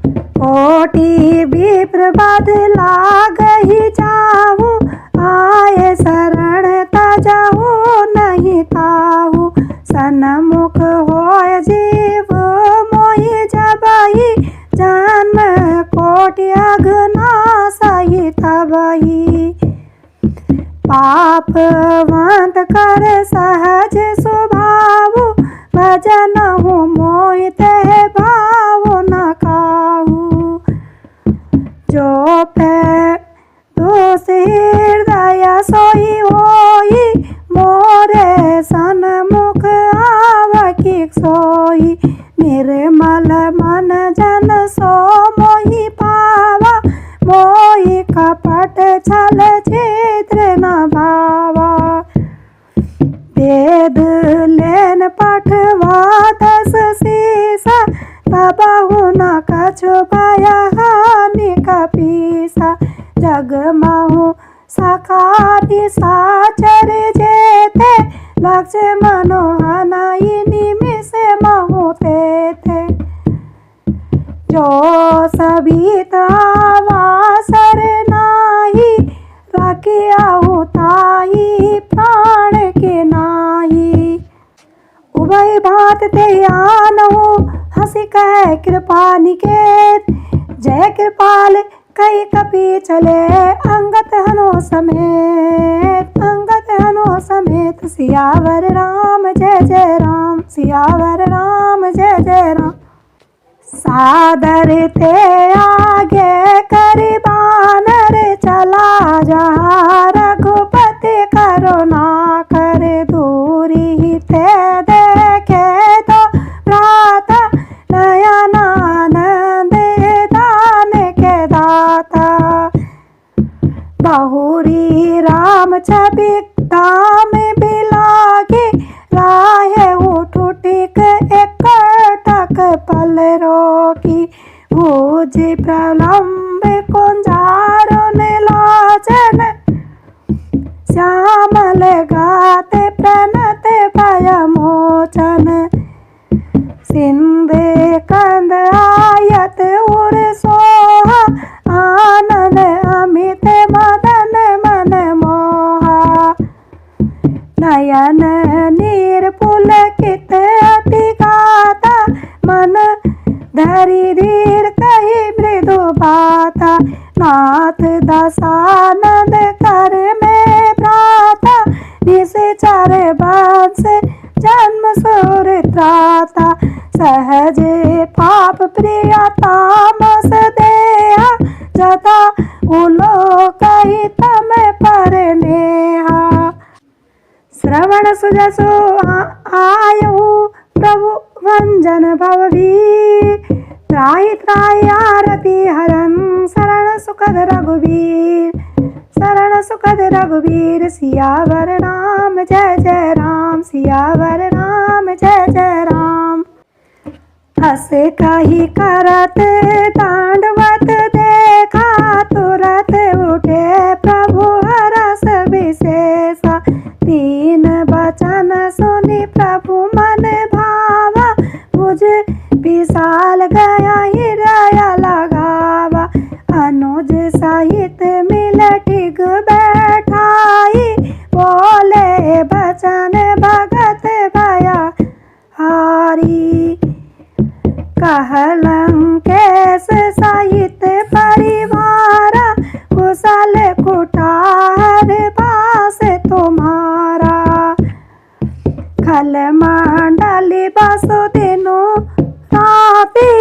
कोटि विप्र बदला गही जाहू, आए शरण तजहू नहीं ताहू। सन्मुख होय जीव मोहि जबहि, जन्म कोटि अघना सही तबहि। पापवंत कर सहज स्वभाव, भजनहु मोहि ते भाव न काहू। जो पे दोष हृदय सोई होई, मोरे सन्मुख आवकी सोई। निर्मल मन जन सो मोहि पावा, मोहि कपट छल छिद्र न भावा। वेद लेन पठवा 10 सीसा, तबहु न कछु भय हानि कपीसा। जग महु सखा निशाचर जेते, लक्ष्य मनोहनाई निमिष महु तेथे। जो सबित आवासर नाही, रखियाहु ताहि प्राण के नाही। उभय भांत ते आनहु, हंसी कह कृपा निकेत। जय कृपाल कई कपि चले, अंगत हनो समेत। अंगत हनो समेत, सियावर राम जय जय राम। सियावर राम जय जय राम। सादर ते आगे करि बानर, चला जहाँ रघुपति करुणा कर। दूरी ते देखे तो भ्राता, नयन आनंद दान के दाता। बहुरी राम छवि धाम बिलागी, राहे उठुटिक एकटक पल रोकी। भुज प्रलम्ब कुंजारुन लोचन, श्यामल गाते प्रणत भय मोचन। सिंध कंद आयत उर सोहा, आनंद अमित मदन मन मोहा। नयन नीर पुलकित अति गाता, मन धरि धीर कही मृदु बाता। नाथ दशानंद कर में भ्राता, निश्चर वंश जन्म सुर त्राता। सहज पाप प्रिय तामस देहा, जथा उलोकहि तम पर नेहा। श्रवण सुजसु आयु, प्रभु वंजन भववीर। त्राहि त्राहि आरती हरन, शरण सुखद रघुवीर। शरण सुखद रघुवीर, सियावर राम जय जय राम। सियावर राम जय जय राम। हस कहि करत दांडवत देखा, तुरत उठे प्रभु हरस विशेषा। तीन बचन सुनि प्रभु मन भावा, भुज विशाल गया हृदय लगावा। अनुज सहित मिल ठिग बैठाई, बोले बचन भगत भया हारी। कहलंकेश सहित परिवारा, कुशल कुठार बास तुम्हारा। खल मंडली बसु दिनु राती,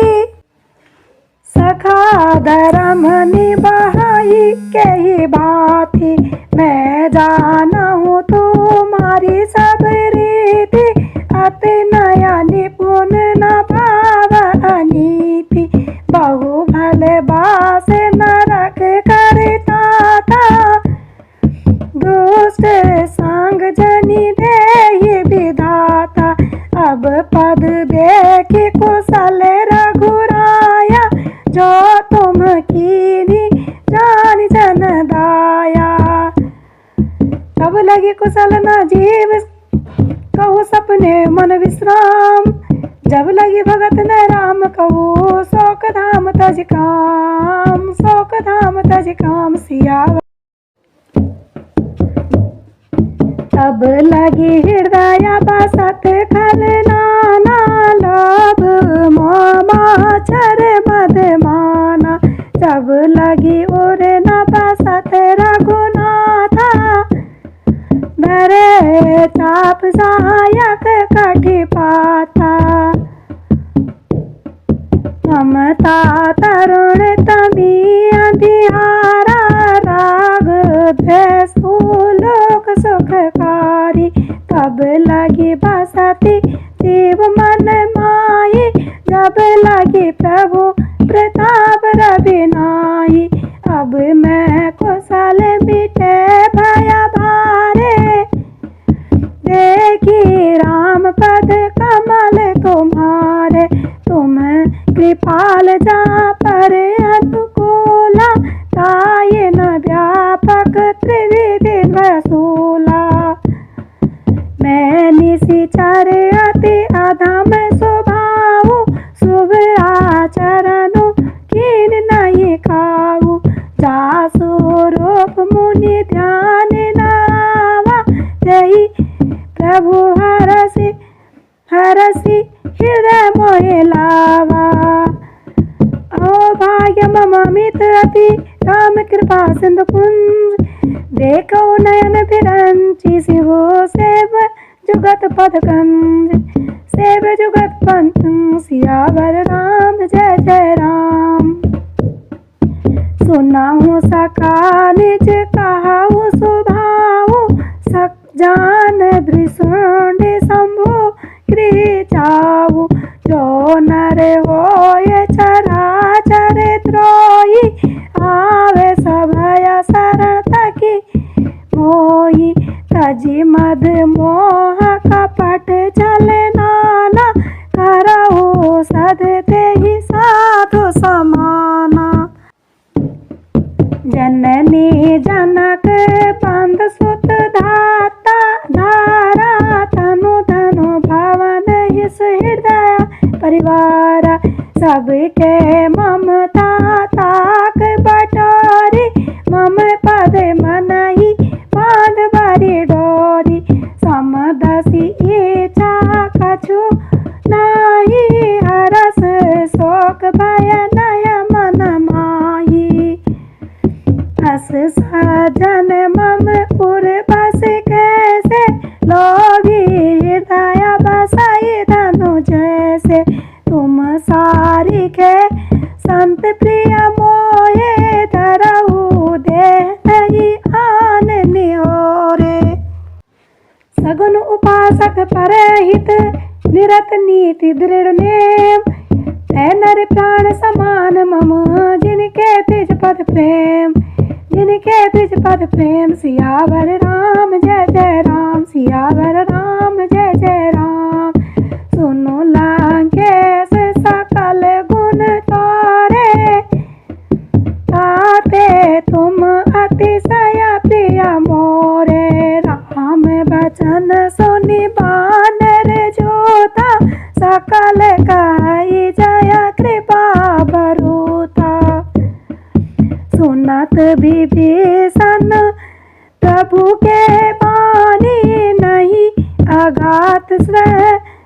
सखा धर्म निभाई केहि बाती। मैं जानहु तुम्हारी सब रीति, अति नया निपुण न भाव अनीति। बहु भल बास नरक करता था, दुष्ट संग जनि देहि विधाता। अब पद देखि कुशल रघुराया, जो तुम कीनी जान जन दाया। तब लगी कुशल न जीव तज काम, शोक धाम तज काम सियावर। तब लगी हृदय बसत खल नाना, लोभ मोमाचर मद माना। तब लगी उर न बसत रघुनाथा, धरे चाप सहायक कठि पाथा। ममता तरुण तमी अंधियारा, राग द्वेष लोक सुखकारी। तब लगी बसती शिव मन माई, जब लगी प्रभु प्रताप रविनाई। अब मैं कुशल मिटे भय भारे, देखी राम पद कमल तुम्हारे। तुम कृपाल जा पर अनुकूला, ताये न व्यापक त्रिविधि वसूला। मैं निशिचर अति अधम स्वभाव, शुभ आचरणु कीन नहीं खाऊ। जासु रूप मुनि ध्यान नावा, तेहि प्रभु हरसि हरसि हृदय मोहि लावा। ओ भाग्य मम अमित अति, राम कृपा सिंधु पुंज। देखो नयन बिरंची, शिवो सेव जुगत पद कंज। सेव जुगत पंथ सियावर राम, जय जय राम। सुनाऊं सखा निज कहाऊं सुभाऊ, सक जान भृशुंड शंभु गृह जाऊ। जो नर होय चराचर द्रोही, आवे सभय शरण तकी मोही। तजी मद मोह कपट छल नाना, करऊ सद तेहि साधु समाना। जननी जनक बंद सुत धाता, धारा तनु धनु भवन हिस हृदय परिवार। सबके ममता ताक बटोरी, मम पद मनहि बांध बरी डोरी। समदसि इच्छा कछु नाही, हरस शोक भय नय मन माही। अस सजन मम उर बस कैसे, लोभी हृदय बसाई धनु जैसे। तुम सारी के संत प्रिय मोहे, धरऊ दे नहीं आन निहोरे। सगुन उपासक परहित, निरत नीति दृढ़ नेम। तै नर प्राण समान मम, जिनके तिज पद प्रेम। जिनके तिज पद प्रेम, सियावर राम जय जय राम। सियावर राम जय जय राम। सुनो लंकेश सकल गुण तोरे, ताते तुम अतिशय प्रिय मोरे। राम बचन सुनि बानर जोता, सकल कहि जय कृपा बरूता। सुनत विभीषण प्रभु के बानी, नहीं अगात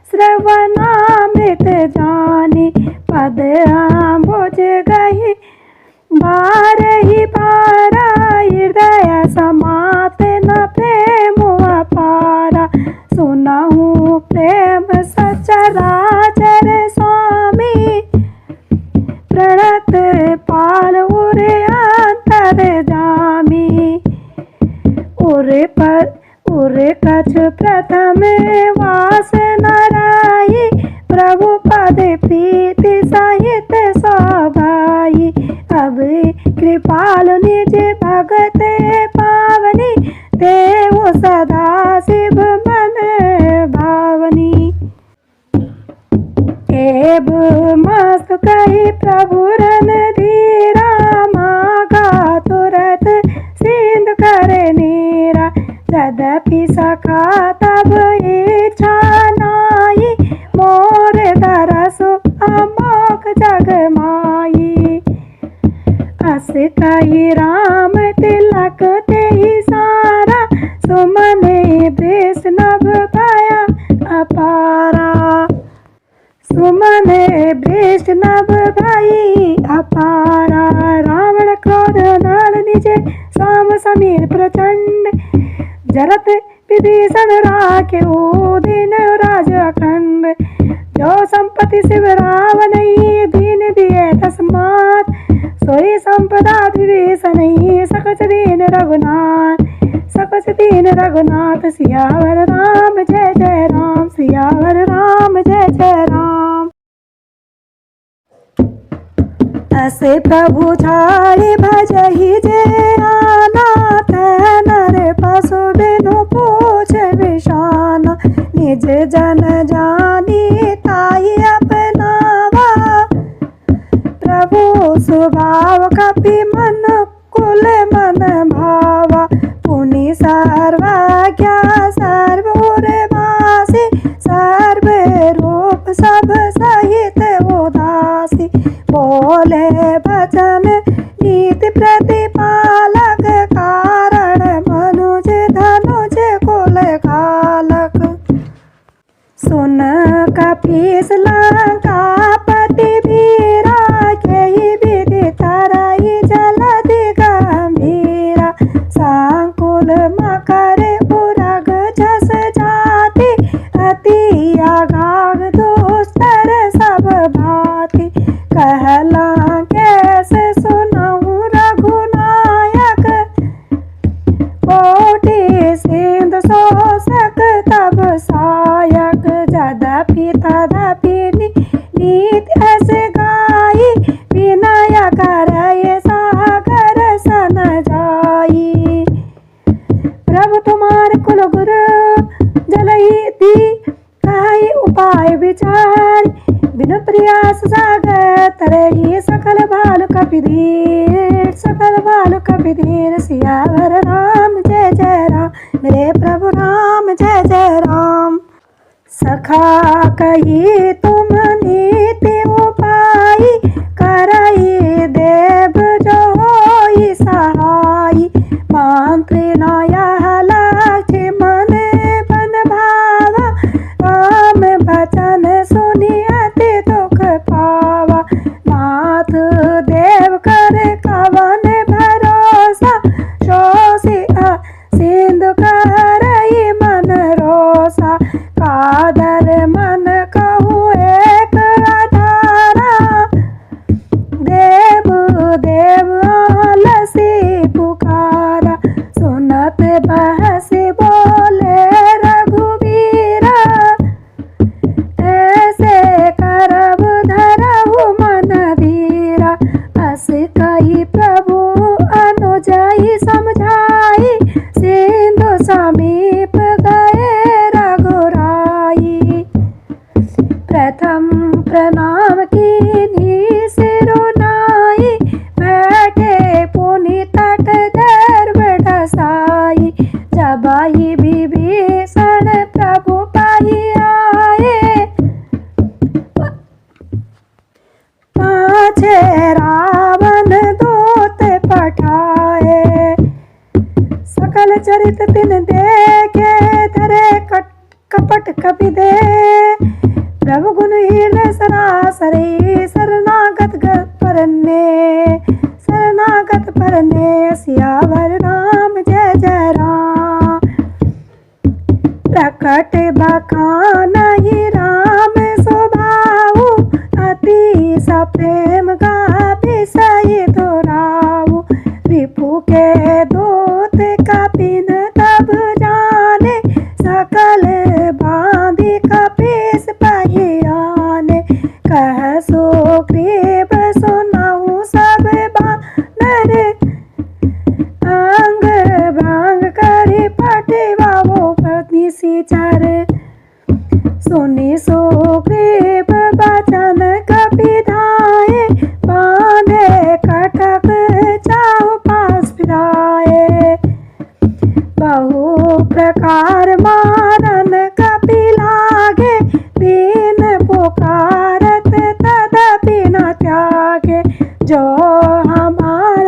श्रवणामृत जानी। पद आम्बुज गहि बारहि बारा, हृदय समात न प्रेम अपारा। सुनहु प्रेम सचराचर स्वामी, प्रणत पाल उर अंतर जामी। उर कछ प्रथम वास नाराई, प्रभु पद प्रीति सहित सभाई। अब कृपाल निज भगत पावनी, देव सदा शिव मन भावनी। एब मस्त कही प्रभु रणधीरा, मागा तुरत सिंध करे नीरा। यद्यपि सखा तब इच्छा नाई, मोर दरसु अमोघ जग माई। अस कही राम तिलक ते ही सारा, सुमने वैष्णव पाया अपारा। सुमने वैष्णव भाई अपारा। रावण क्रोध नाल निजे, स्वाम समीर प्रचंड, जरत विभीषण राखे ओ दिन राज अखंड। जो संपत्ति शिव रावण दीन दिए तस्मात्, सोई संपदा विभीषण सकच दीन रघुनाथ। सकच दीन रघुनाथ, सियावर राम जय जय राम, सियावर राम जय जय राम। ऐसे प्रभु छाड़े भजहि जे आना, नर पशु बिनु पूछ विषाना। निज जन जानी ताई अपनावा, प्रभु स्वभाव कपि मन कुल मन भावा। पुनि सर्वज्ञा सर्वोरवासी, सर्व रूप सब सहित उदासी। बोले वचन नीति प्रतिपालक, कारण मनुज धनुज कुल कालक। सुन कपीस लंकापति वीरा, केहि विधि तरहि जलधि गंभीरा। सांकुल मकर उरग जस जाति, अति आगाग दुस्तर सब भांति। कहला कैसे सुनऊँ रघुनायक, कोटि सिंधु शोषक तब सायक। यद्यपि तदपि नीति अस गाई, विनय करय सागर सन जाई। प्रभु तुम्हारे कुल गुरु, जलहि दी कहि उपाय विचार। बिनु प्रयास सागर तरहि, सकल भालु कपिधीर, सकल भालु कपिधीर। सियावर राम जय जय राम, मेरे प्रभु राम जय जय राम। सखा कही तुम नीति उपाय, करई देव जो होई सहाय। मंत्री नया लक्ष्मण बन भावा, राम बचन सुनि अति दुख पावा। नाथ देव कर कवन भरोसा, शोषि सिंधु करई मन रोसा। कादर मन कहूँ एक अठारा, देव देव आलसी पुकारा। सुनत बहसी बोले रघुबीरा, ऐसे करब धरहु मन धीरा। अस कही प्रभु अनुजहि समझाई, सिंधु समीप गए रघुराई। प्रथम प्रणाम कीन्ही सिरुनाई, बैठे पुनि तट गर्भ ढसाई। जबाहि विभीषण प्रभु पाहि आए, पाछे रावण दूत पठाए। सकल चरित तिन देखे, धरे कपट कपि दे। प्रभु गुणहीन सरासरे, शरणागत परने, शरणागत परने। सियावर राम जय जय राम। प्रकट बखानहि राम स्वभाव, अति सप्रेम गाभि सहि दोहराऊ। रिपु के दूत कपिन तब जाने, सकल बांधि कपीस पहियाने। कह सुग्रीव सुनाऊँ सब बानर, अंग भंग करि पठिवाओ पत्नी सिचर। सुनि सुग्रीव वचन कपि धाये, बांधे कटक चाहु पास फिराए। बहु प्रकार मारन कपि लागे, दीन पुकारत तदपि न त्यागे। जो हमार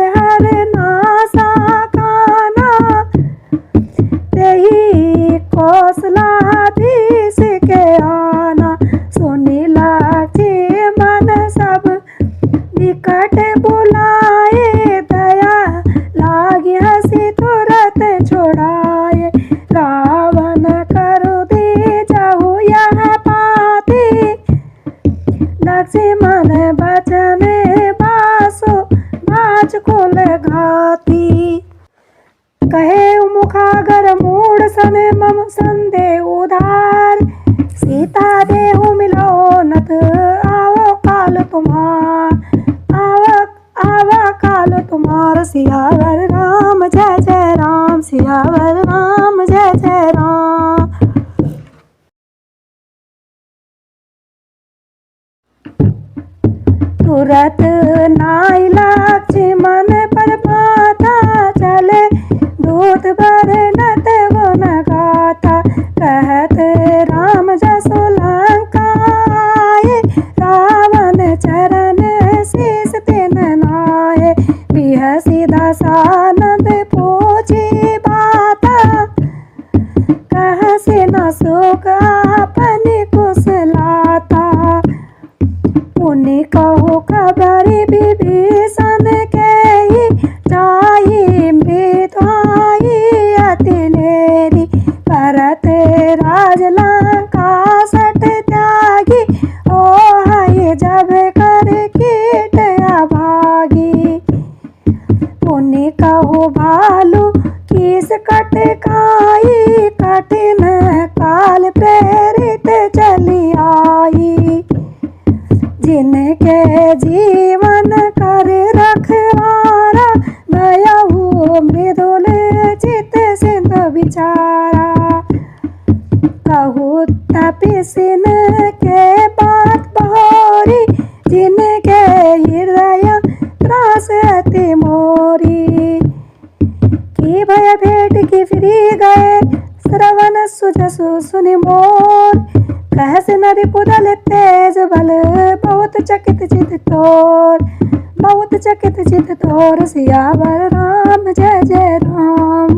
होती। कहे मुखागर मूड सन मम संदेह उधार, सीता देहु मिलो नत आओ काल तुम्हार, आवा काल तुम्हार। सियावर राम जय जय राम, सियावर राम जय जय राम। तुरत नाई लक्ष्मण पर माता, चले दूत बरनत गुण गाथा। कहत राम जसो लंका आए, रावण चरण शीस तिन नाए। बिहसी दशानंद पूछी बाता, कहसे न सुख अपनी कुशलाता। उन्हीं कहो खबर विभीषण के ही, जाई मृत्युआई अति नेरी। करत राज लंका सट त्यागी, ओहाय जब कर कीट अभागी। उन्हीं कहो भालू किस कटकाई, कठिन काल प्रेरित चली आई। जिनके जीवन कर रखवारा, भयहु मृदुल चित सिंधु विचारा। कहु तपिसिन के बात बहोरी, जिनके हृदय त्रास अति मोरी। की भय भेंट की फिरी गए, श्रवण सुजसु सुनि मोर। कहस नरि पुदल तेज बल, बहुत चकित चित तोर, बहुत चकित चित तोर। सियावर राम जय जय राम।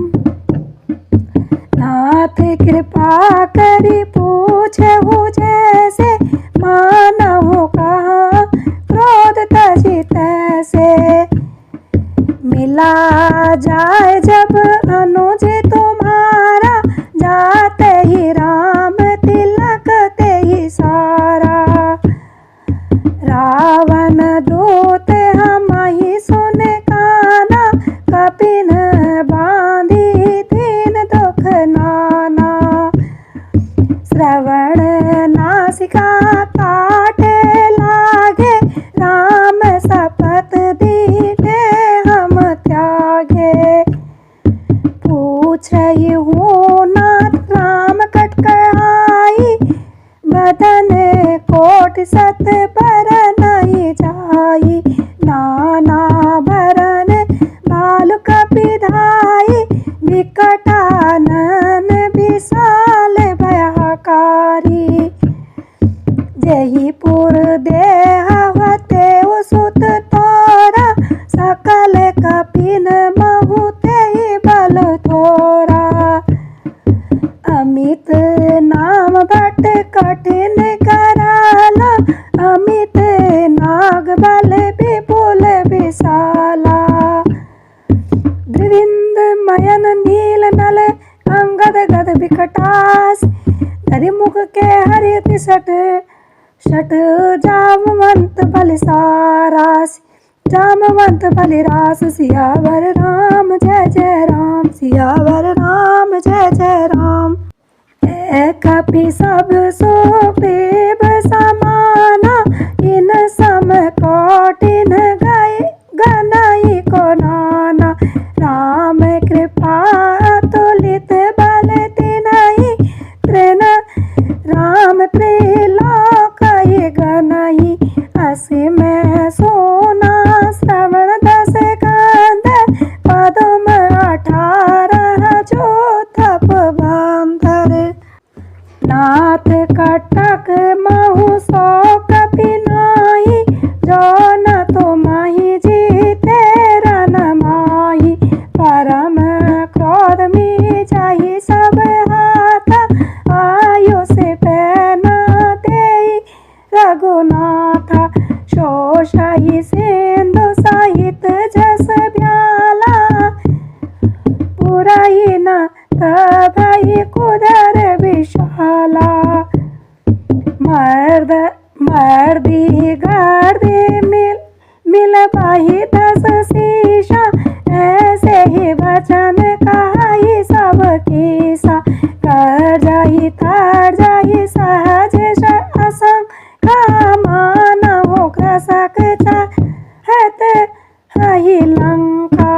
नाथ कृपा करी पूछहु जैसे, मानहु कहा क्रोध तजी तैसे। मिला जाए जब अनुज तुम्हारा, जाते ही राम तिलक ते ही सारा। रावण दूत हम ही सुन काना, कपिन बांधी दीन दुख नाना। श्रवण नासिका काटे लागे, राम शपथ दीने हम त्यागे। पूछहि हूँ नाथ राम कटकढ़ाई, बदन कोट सत पर नहीं जाई। नाना भरन बालु कपिधाई, विकटानन विशाल भयकारी। जहीपुर देहवते सुत तोरा, सकल कपिन महु तेहि बल थोरा। अमित नाम भट कठिन कराला, अमित नाग बल विपुल विशाला। द्विविंद मयन नील नल अंगद गद विकटास, धरिमुख के हरि सट शट जामवंत बलसारास, जामवंत बलिरास। सियावर राम जय जय राम, सियावर राम जय जय राम। कपि सब सुग्रीव समाना, इन सम कौटिन गए गनाई को नाना। राम कृपा तुलित बल तिनहि, तृण राम त्रिलोक गनहि। असीम सोना श्रवण दस कंद, पदम 18 जो थप बांधर। नाथ कटक महु सो कपि नाही, जो न तुमहि जीते रन माही। परम क्रोध में जाहि सब हाथा, आयु से पैना देई रघुनाथा। शोषाहि सिंधु सहित जस ब्याला, पुरहि न तभहि कुदर विशाला। मर्दी गर्दी मिल पाहि 10 शीशा, हैत हहि लंका।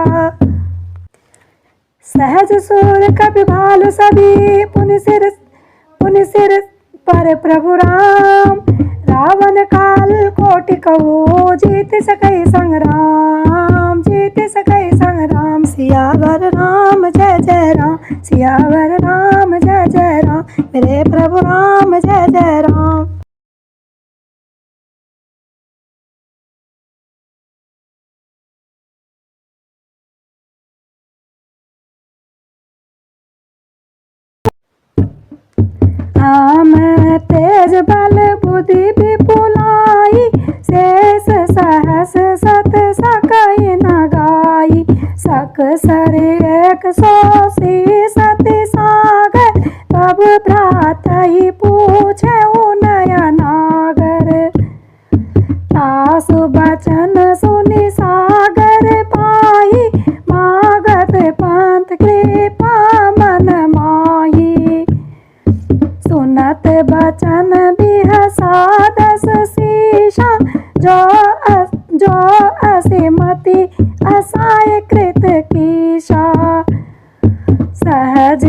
सहज सुर कपि भालु सभी पुनि सिर पर प्रभु राम। रावण काल कोटि कहू जीत सकै संग्राम, जीत सकै संग्राम। सियावर राम जय जय राम, सियावर राम जय जय राम, मेरे प्रभु राम जय जय राम। राम तेज बल बुद्धि विपुलाई, शेष सहस सत सकई न गाई। सकसर 180 सति सागर, तब भ्रातहि पूछे नया नागर। तासु बचन सुनि सागर पाई, मागत पंथ कृपा मन माही। सुनत बचन बिहसा 10 शीशा, जो असिमति असाय कृत कीशा। सहज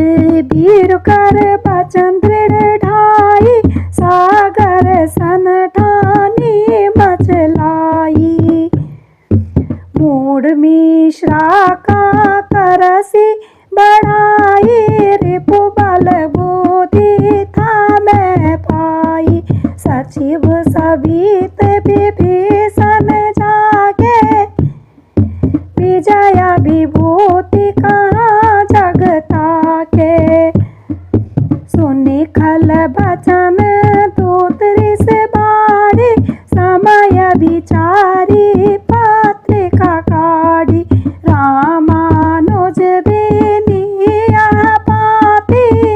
वीर कर बचन दृढ़ ढाई, सागर सन ठानी मचलाई। मूढ़ मिश्रा का करसी बढ़ाई, रिपु बल बुद्धि था मैं पाई। सचिव सवित विभीषण जागे, विजया विभूति कहाँ जगता के। सुनि खल बचन दूत ऋष बाढ़ी, समय विचारी पत्रिका काढ़ी। रामानुज दीनी यह पाती,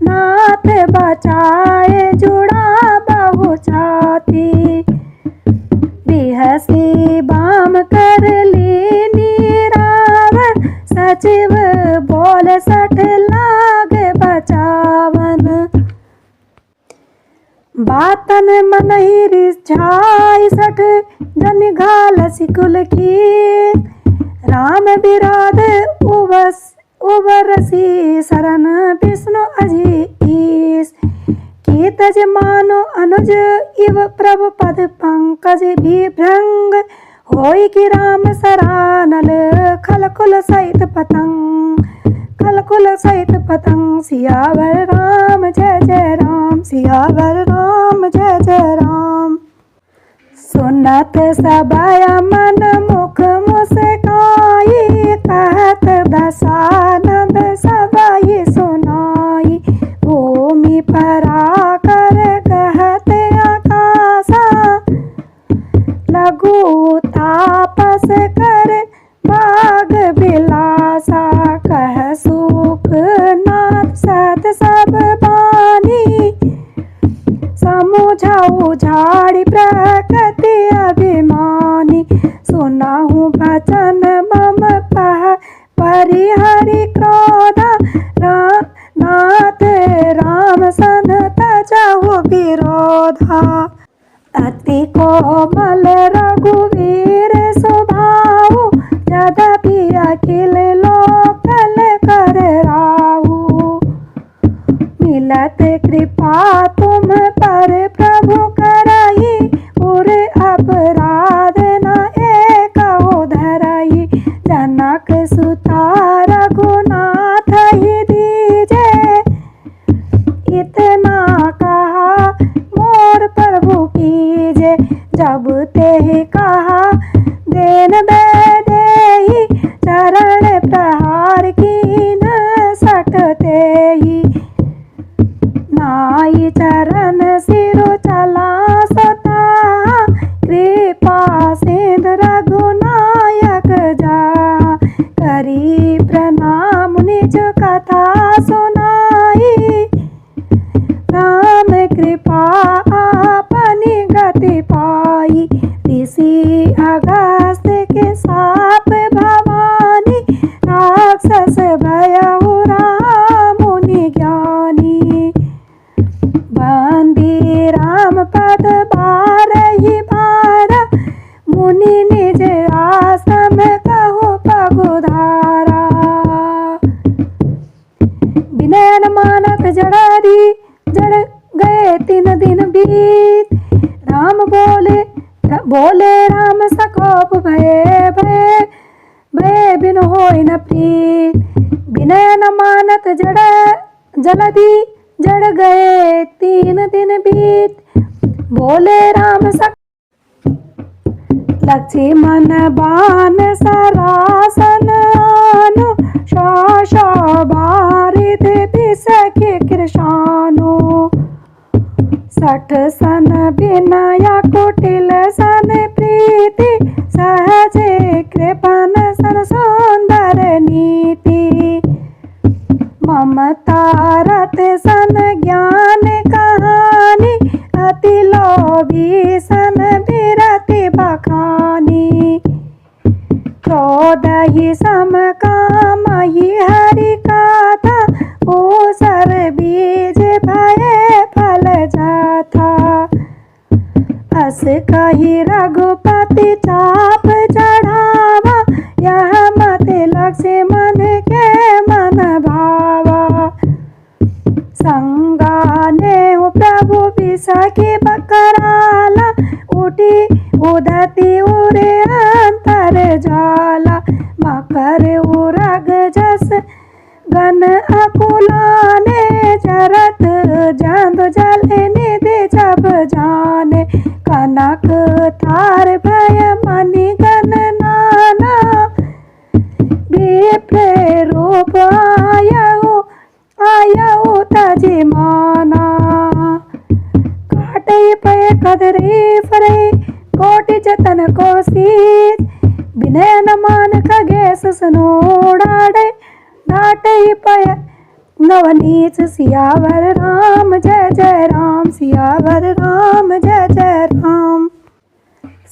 नाथ बचाए जुड़ा बहु छाती। बिहसी बाम कर लीनी रावण, सचिव बोल 60 लाग बचावन। बातन मनहि रिझाई 60 जन घालसी कुल की। राम विराध उबरसी शरण विष्णु अजीस। की तज मानो अनुज इव प्रभु पद पंकज विभ्रंग। होई कि राम सरानल खलकुल सहित पतंग, खलकुल सहित पतंग। सियावर राम जय जय राम, सियावर राम जय जय राम। सुनत सबय मन मुख मुस्काई, कहत दशानंद सबई सुनाई। भूमि पराकर कहत आकाशा, लघु तापस कर भाग बिलासा। कह सुख नाथ सत सब बानी, समुझाऊ झाड़ी प्रकृति अभिमानी। सुनाहू भजन मम परिहरि क्रोधा, नाथ राम सन तजहु विरोधा। अति कोमल रघुवीर स्वभाव, यद्यपि अखिल लोकल कर राहु। मिलत कृपा तुम पर प्रभु करई, उर अपराध न एकहु धरई। जनक सुता रघुनाथ ही दीजे, इतना कहा मोर प्रभु कीजे। जब ते कहा देन देहि, चरण प्रहार कीन सकते ही। नाई चरण सिरु चला सता, कृपा सिंधु रघुनायक जा। करी प्रणाम निज कथा सुनाई, राम कृपा आपनी गति पाई। ऋषि अगस्त के साप भवानी, राक्षस भयहु राम मुनि ज्ञानी। बंदी राम पद बारहि बार, मुनि राम सकोप भये भये भये बिन होय न प्रीत। विनय न मानत जलधि जड़ गए 3 दिन बीत। बोले राम सक लक्ष्मण बाण सरासन आनो शो बारिद बिसके कृशानो। 60 सन विनय कुटिल सन प्रीति सहजे कृपन सन सुंदर नीति। ममता रत सन ज्ञान कहानी अति लोभी सन बिरति बखानी। क्रोध ही सम काम ही हरि कथा ऊसर बीज भये फल जाथा। अस कही रघुपति चाप चढ़ावा यह मत लक्ष्मण के मन भावा। संगाने प्रभु बिसखी बकराला उठी उदती उरे अंतर ज्वाला। मकर उरग जस गन अकुलाने जरत जंद जल निधि जब जाने। कनक थार भय मणि गण नाना विप्र रूप आयु तजि माना। काटे पे कदरे फरे कोटि जतन को सीज। विनय न मान खगेश सनोड़ाड़े डाटे पय नवनीच। सियावर राम जय जय राम सियावर राम जय जय राम।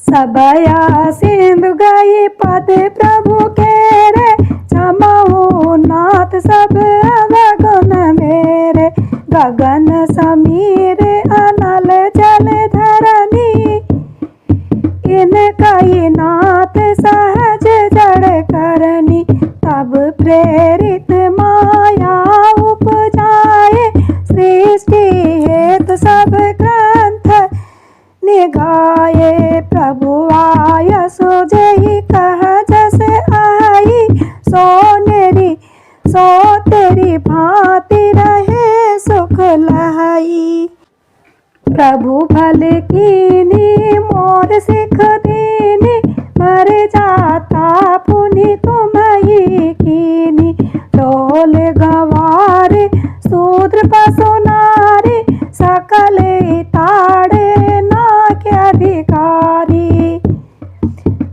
सबया सिंधु गई पद प्रभु के रे क्षमाओ नाथ सब अवगुण मेरे। गगन समीर अनल जल धरनी इनका ही नाथ सहज जड़ करनी। तब प्रेरित माया उपजाए सृष्टि हेतु सब ग्रंथ निगाए। प्रभु आय सो जही कह जस आई सो तेरी भांति रहे सुख लहाई। प्रभु भल कीनी मोर सिख दीनी मर जाता पुनि तुम ही कीनी। डोल गवार शूद्र पशु नारी सकल ताड़े नाक अधिकारी।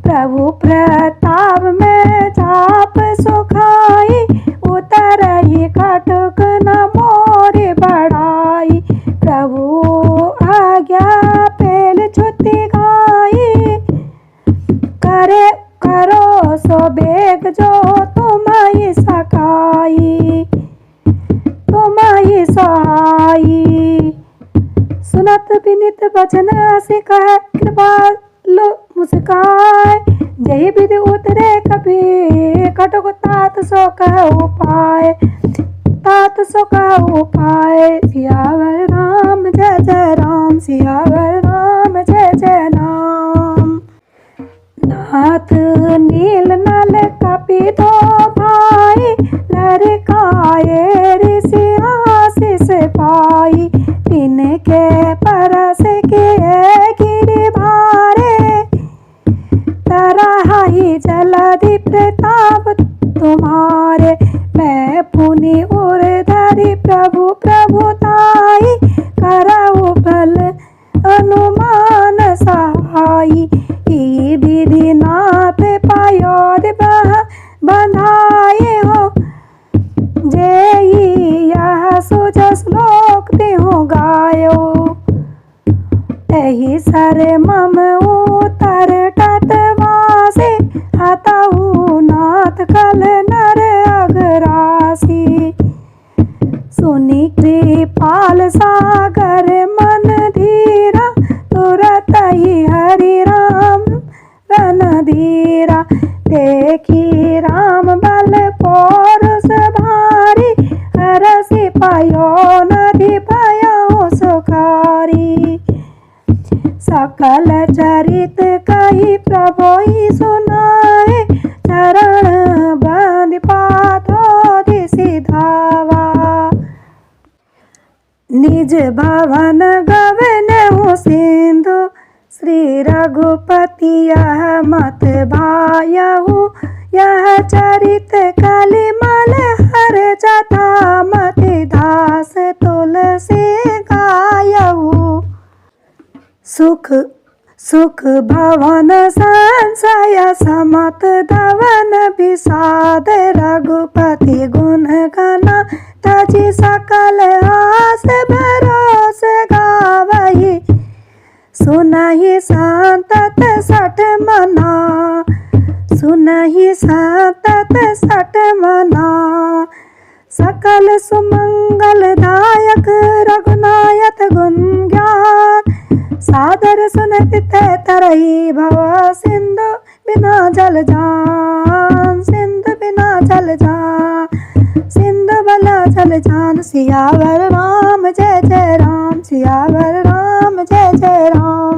प्रभु प्रताप में चाप सुखाई उतर ही खटुक न मोर बढ़ाई। प्रभु आज्ञा पेल छुट्टी गाई करो सो बेग जो तुम्हारी सकाई तुम्हारी सहाई। सुनत विनित वचन से कह कृपालु मुस्काय। जय विधि उतरे कभी कटुक तात सो कह उपाय तात सो कह उपाय। सियावर राम जय जय राम सियावर राम जय जय राम। नाथ नील नल कपि दो भाई लड़काए ऋषि आशीष पाई। तिनके परस के गिरि भारे तराही जलधि प्रताप तुम्हारे। मैं पुनि उर्धरि प्रभु प्रभुताई करऊ बल अनुमान सहाई। विधि नाथ पायोद बंधाए हो जेई यह सुज श्लोक देहो गायो। एहि सर मम उतर तटवासी हतहु नाथ कल नर अगरासी। सुनि कृपाल सागर मन धीरा तुरत ही हरि राम रणधीरा। देखी राम बल पौरुष भारी हरसि पायो नदि भयो सुखारी। सकल चरित कही बोई सुनाए, चरण बंद पाथो दिसि धावा। निज भवन गवन हो सिंधु, श्री रघुपति यह मत भायहु। यह चरित कलिमल हर जथा, मति दास तुलसी गायहु। सुख भवन संशय समत धवन विषाद, रघुपति गुण गना तजि सकल आस भरोस गावहि। सुनहि संतत सठ मना, सुनहि संतत सठ मना। सकल सुमंगल दायक रघुनायक गुण ज्ञान, सादर सुनति ते तरहि भव सिंधु बिना जल जान, सिंधु बिना जल जान, सिंधु बिना जल जान। सियावर राम जय जय राम, सियावर राम जय जय राम।